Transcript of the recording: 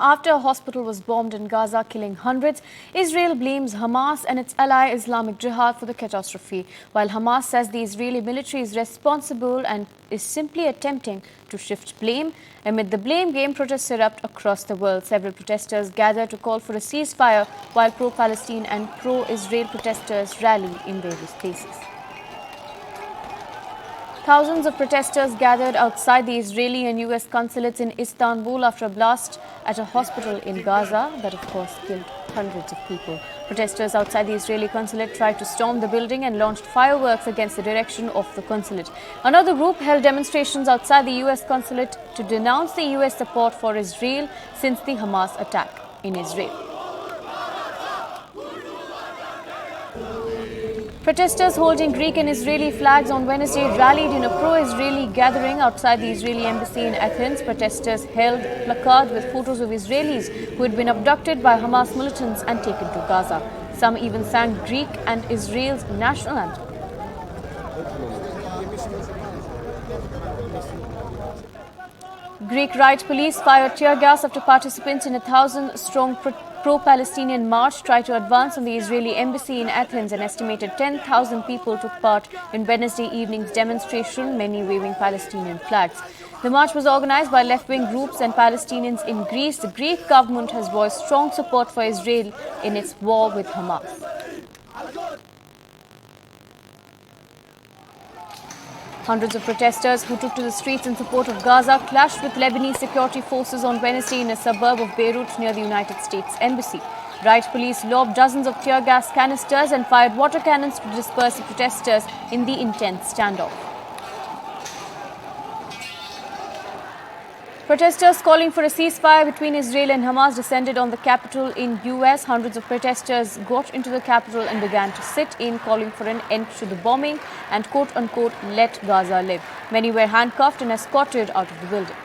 after a hospital was bombed in Gaza, killing hundreds. Israel blames Hamas and its ally Islamic Jihad for the catastrophe, while Hamas says the Israeli military is responsible and is simply attempting to shift blame. Amid the blame game, protests erupt across the world. Several protesters gather to call for a ceasefire, while pro-Palestine and pro-Israel protesters rally in various places. Thousands of protesters gathered outside the Israeli and US consulates in Istanbul after a blast at a hospital in Gaza that, of course, killed hundreds of people. Protesters outside the Israeli consulate tried to storm the building and launched fireworks against the direction of the consulate. Another group held demonstrations outside the US consulate to denounce the US support for Israel since the Hamas attack in Israel. Protesters holding Greek and Israeli flags on Wednesday rallied in a pro-Israeli gathering outside the Israeli embassy in Athens. Protesters held placards with photos of Israelis who had been abducted by Hamas militants and taken to Gaza. Some even sang Greek and Israel's national anthem. Greek riot police fired tear gas after participants in a 1,000-strong pro-Palestinian march tried to advance on the Israeli embassy in Athens. An estimated 10,000 people took part in Wednesday evening's demonstration, many waving Palestinian flags. The march was organized by left-wing groups and Palestinians in Greece. The Greek government has voiced strong support for Israel in its war with Hamas. Hundreds of protesters who took to the streets in support of Gaza clashed with Lebanese security forces on Wednesday in a suburb of Beirut near the United States Embassy. Riot police lobbed dozens of tear gas canisters and fired water cannons to disperse the protesters in the intense standoff. Protesters calling for a ceasefire between Israel and Hamas descended on the capital in US. Hundreds of protesters got into the capital and began to sit in, calling for an end to the bombing and quote-unquote let Gaza live. Many were handcuffed and escorted out of the building.